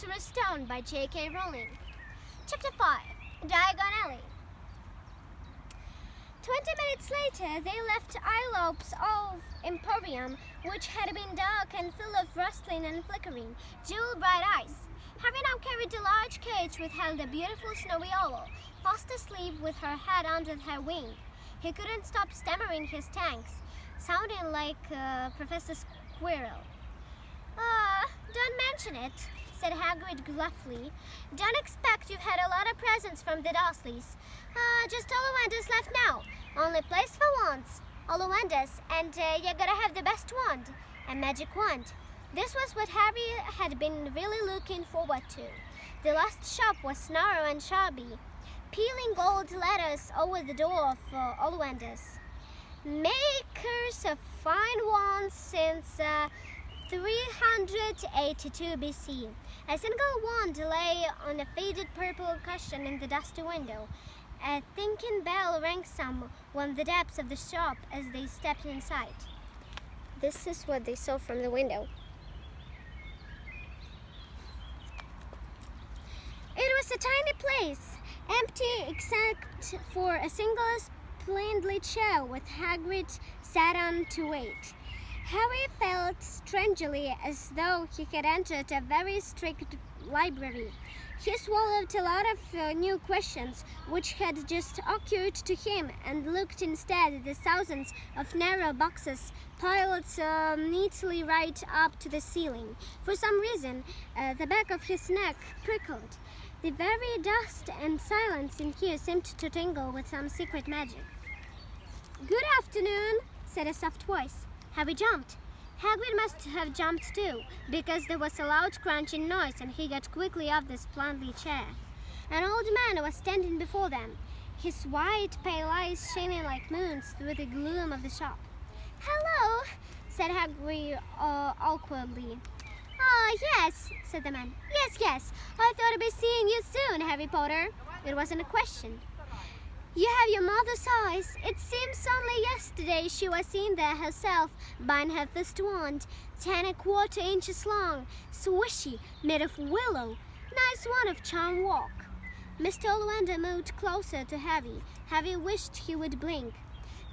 Sorcerer's Stone by J.K. Rowling. Chapter 5, Diagonally. 20 minutes later, they left Ilope's old emporium, which had been dark and full of rustling and flickering, jewel-bright eyes. Harry now carried a large cage which held a beautiful snowy owl, fast asleep with her head under her wing. He couldn't stop stammering his thanks, sounding like Professor Squirrel. Don't mention it, said Hagrid gruffly. Don't expect you've had a lot of presents from the Dursleys. Just Ollivanders left now. Only place for wands. Ollivanders, and you're gonna have the best wand, a magic wand. This was what Harry had been really looking forward to. The last shop was narrow and shabby, peeling gold letters over the door of Ollivanders. Makers of fine wands since 382 BC. A single wand lay on a faded purple cushion in the dusty window. A thinking bell rang some from the depths of the shop as they stepped inside. This is what they saw from the window. It was a tiny place, empty except for a single splendid chair with Hagrid sat on to wait. Harry felt strangely as though he had entered a very strict library. He swallowed a lot of new questions which had just occurred to him and looked instead at the thousands of narrow boxes piled neatly right up to the ceiling. For some reason, the back of his neck prickled. The very dust and silence in here seemed to tingle with some secret magic. "Good afternoon," said a soft voice. Harry jumped. Hagrid must have jumped too, because there was a loud crunching noise and he got quickly off the splendid chair. An old man was standing before them, his white, pale eyes shining like moons through the gloom of the shop. "Hello," said Hagrid awkwardly. Yes," said the man. Yes, I thought I'd be seeing you soon, Harry Potter." It wasn't a question. "You have your mother's eyes. It seems only yesterday she was in there herself, buying her first wand, 10¼ inches long, swishy, made of willow. Nice one of charm walk." Mr. Ollivander moved closer to Harry. Harry wished he would blink.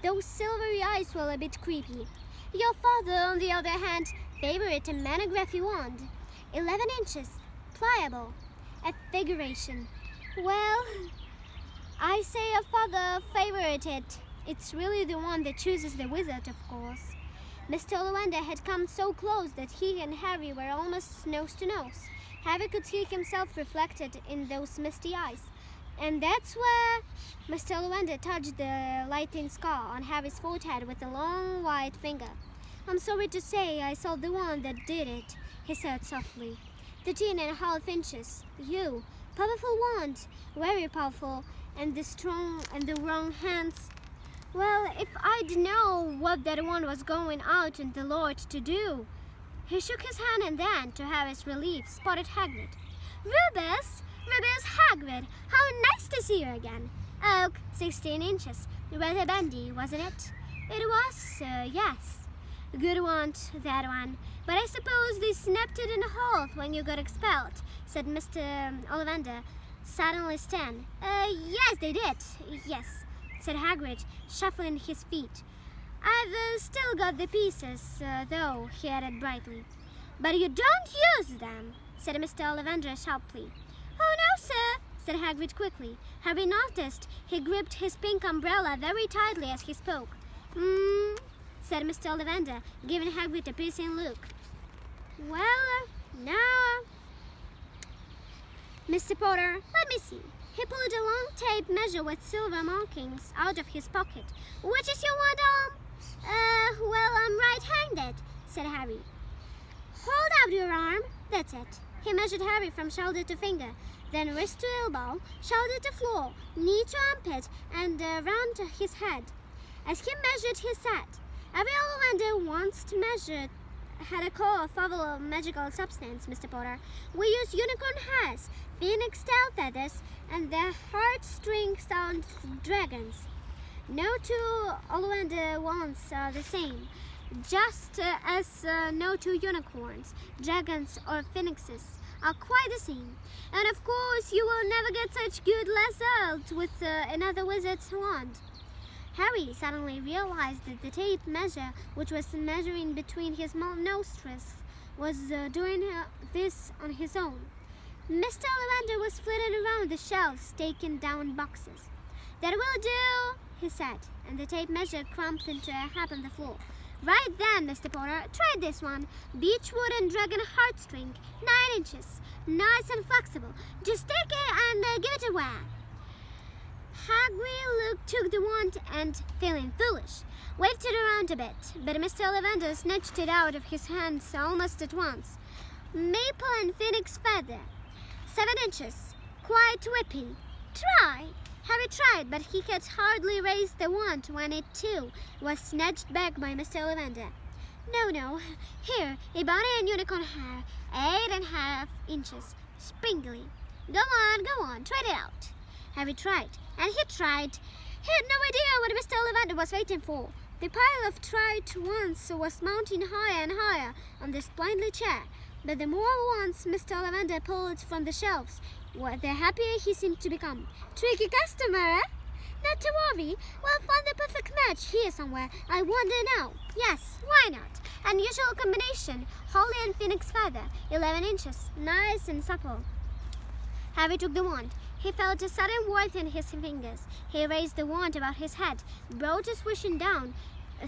Those silvery eyes were a bit creepy. "Your father, on the other hand, favored a monography wand, 11 inches, pliable, a figuration. Well, I say your father favored it. It's really the one that chooses the wizard, of course." Mr. Ollivander had come so close that he and Harry were almost nose to nose. Harry could see himself reflected in those misty eyes. And that's where Mr. Ollivander touched the lightning scar on Harry's forehead with a long white finger. "I'm sorry to say I saw the one that did it," he said softly. 13½ inches. You. Powerful wand. Very powerful. And the wrong hands. Well, if I'd know what that one was going out in the Lord to do." He shook his hand and then, to Harry's relief, spotted Hagrid. Rubius Hagrid, how nice to see you again." "Oak, 16 inches. Rather bendy, wasn't it?" "It was, yes." "Good one, that one. But I suppose they snapped it in half when you got expelled," said Mr. Ollivander, suddenly stern. Yes, they did. Yes," said Hagrid, shuffling his feet. "I've still got the pieces, though," he added brightly. "But you don't use them," said Mr. Ollivander sharply. "Oh, no, sir," said Hagrid quickly. Harry noticed he gripped his pink umbrella very tightly as he spoke. Said Mr. Ollivander, giving Hagrid a piercing look. "Well, now, Mr. Potter, let me see." He pulled a long tape measure with silver markings out of his pocket. "Which is your wand arm?" Well, I'm right-handed," said Harry. "Hold out your arm. That's it." He measured Harry from shoulder to finger, then wrist to elbow, shoulder to floor, knee to armpit, and round his head. As he measured, he said, "Every Ollivander wants to measure had a core of oval magical substance, Mr. Potter. We use unicorn hairs, phoenix tail feathers, and the heartstring sound dragons. No two Ollivander wands are the same. just as no two unicorns, dragons, or phoenixes are quite the same. And of course, you will never get such good results with another wizard's wand. Harry suddenly realized that the tape measure, which was measuring between his nostrils, was doing this on his own. Mr. Ollivander was flitting around the shelves, taking down boxes. "That will do," he said, and the tape measure crumped into a heap on the floor. "Right then, Mr. Potter, try this one. Beechwood and dragon heartstring, 9 inches. Nice and flexible. Just take it and give it a whack." Hagrid took the wand and, feeling foolish, waved it around a bit, but Mr. Ollivander snatched it out of his hands almost at once. "Maple and phoenix feather, 7 inches. Quite whippy. Try." Harry tried, but he had hardly raised the wand when it, too, was snatched back by Mr. Ollivander. No. Here, a bunny and unicorn hair, 8.5 inches. Springly. Go on, try it out." Harry tried, and he tried. He had no idea what Mr. Ollivander was waiting for. The pile of tried wands was mounting higher and higher on the splendid chair, but the more wands Mr. Ollivander pulled from the shelves, the happier he seemed to become. "Tricky customer, eh? Not to worry. We'll find the perfect match here somewhere. I wonder now. Yes, why not? Unusual combination. Holly and phoenix feather, 11 inches. Nice and supple." Harry took the wand. He felt a sudden warmth in his fingers. He raised the wand about his head, brought it swishing down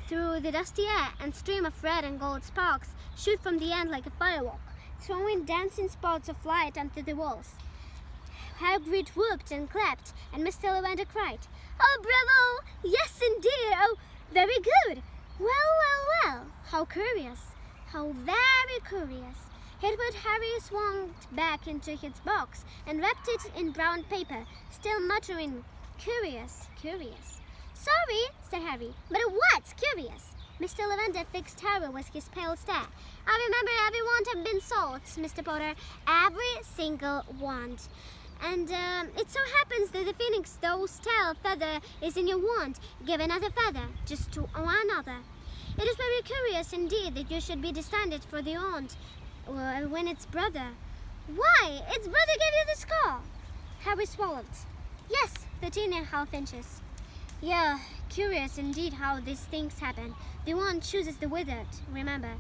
through the dusty air, and a stream of red and gold sparks shoot from the end like a firework, throwing dancing spots of light onto the walls. Hagrid whooped and clapped, and Mr. Ollivander cried, "Oh, bravo! Yes, indeed! Oh, very good! Well! How curious! How very curious!" He put Harry's wand back into its box and wrapped it in brown paper, still muttering, "Curious. "Sorry," said Harry, "but what's curious?" Mr. Ollivander fixed Harry with his pale stare. "I remember every wand had been sold, Mr. Potter. Every single wand. And it so happens that the phoenix, those tail feather, is in your wand. Give another feather, just to one other. It is very curious indeed that you should be descended for the wand when its brother." "Why, its brother gave you the scar." Harry swallowed. "Yes, 13.5 inches. Yeah, curious indeed how these things happen. The wand chooses the withered, remember.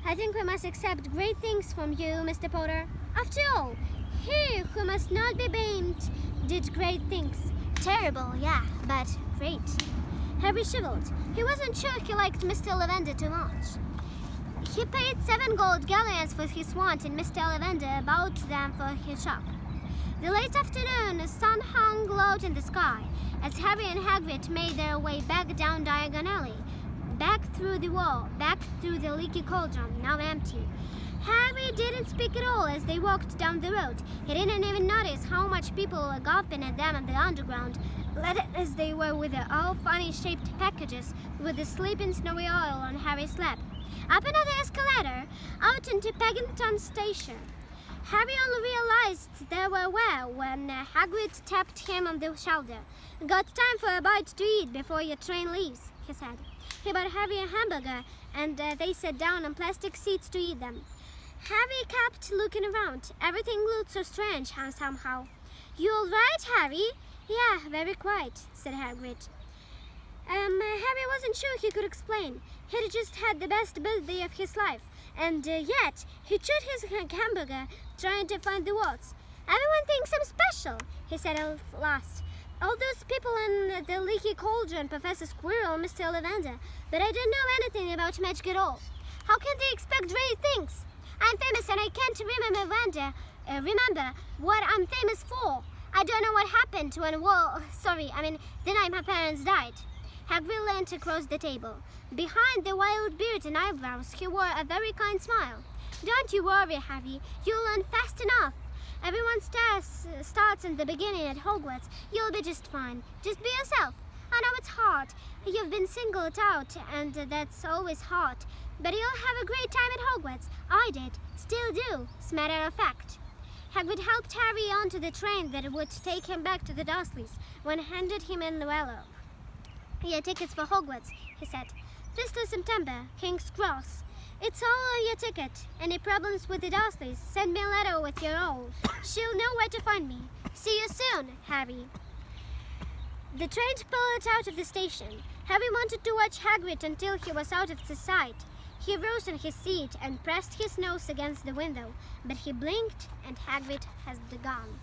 I think we must accept great things from you, Mr. Potter. After all, he who must not be blamed did great things. Terrible, yeah, but great." Harry shivered. He wasn't sure he liked Mr. Ollivander too much. He paid 7 gold galleons for his wand, and Mr. Ollivander bought them for his shop. The late afternoon, the sun hung low in the sky as Harry and Hagrid made their way back down Diagon Alley, back through the wall, back through the leaky cauldron, now empty. Harry didn't speak at all as they walked down the road. He didn't even notice how much people were gawping at them on the underground, laden as they were with their all funny-shaped packages with the sleeping snowy oil on Harry's lap. Up another escalator, out into Paddington Station. Harry only realized they were well when Hagrid tapped him on the shoulder. "Got time for a bite to eat before your train leaves," he said. He bought Harry a hamburger, and they sat down on plastic seats to eat them. Harry kept looking around. Everything looked so strange somehow. "You all right, Harry?" "Yeah, very quiet," said Hagrid. Harry wasn't sure he could explain. He'd just had the best birthday of his life, and yet he chewed his hamburger, trying to find the words. "Everyone thinks I'm special," he said at last. "All those people in the leaky cauldron, Professor Squirrel, Mr. Ollivander, but I don't know anything about magic at all. How can they expect great things? I'm famous and I can't remember what I'm famous for. I don't know what happened when the night my parents died." Hagrid leaned across the table. Behind the wild beard and eyebrows, he wore a very kind smile. "Don't you worry, Harry. You'll learn fast enough. Everyone starts in the beginning at Hogwarts. You'll be just fine. Just be yourself. I know it's hard. You've been singled out, and that's always hard. But you'll have a great time at Hogwarts. I did. Still do, as a matter of fact." Hagrid helped Harry onto the train that would take him back to the Dursleys, when handed him an envelope. "Your tickets for Hogwarts," he said. 1st of September, King's Cross. It's all on your ticket. Any problems with the Dursleys, send me a letter with your own. She'll know where to find me. See you soon, Harry. The train pulled out of the station. Harry wanted to watch Hagrid until he was out of the sight. He rose on his seat and pressed his nose against the window, but he blinked and Hagrid had gone.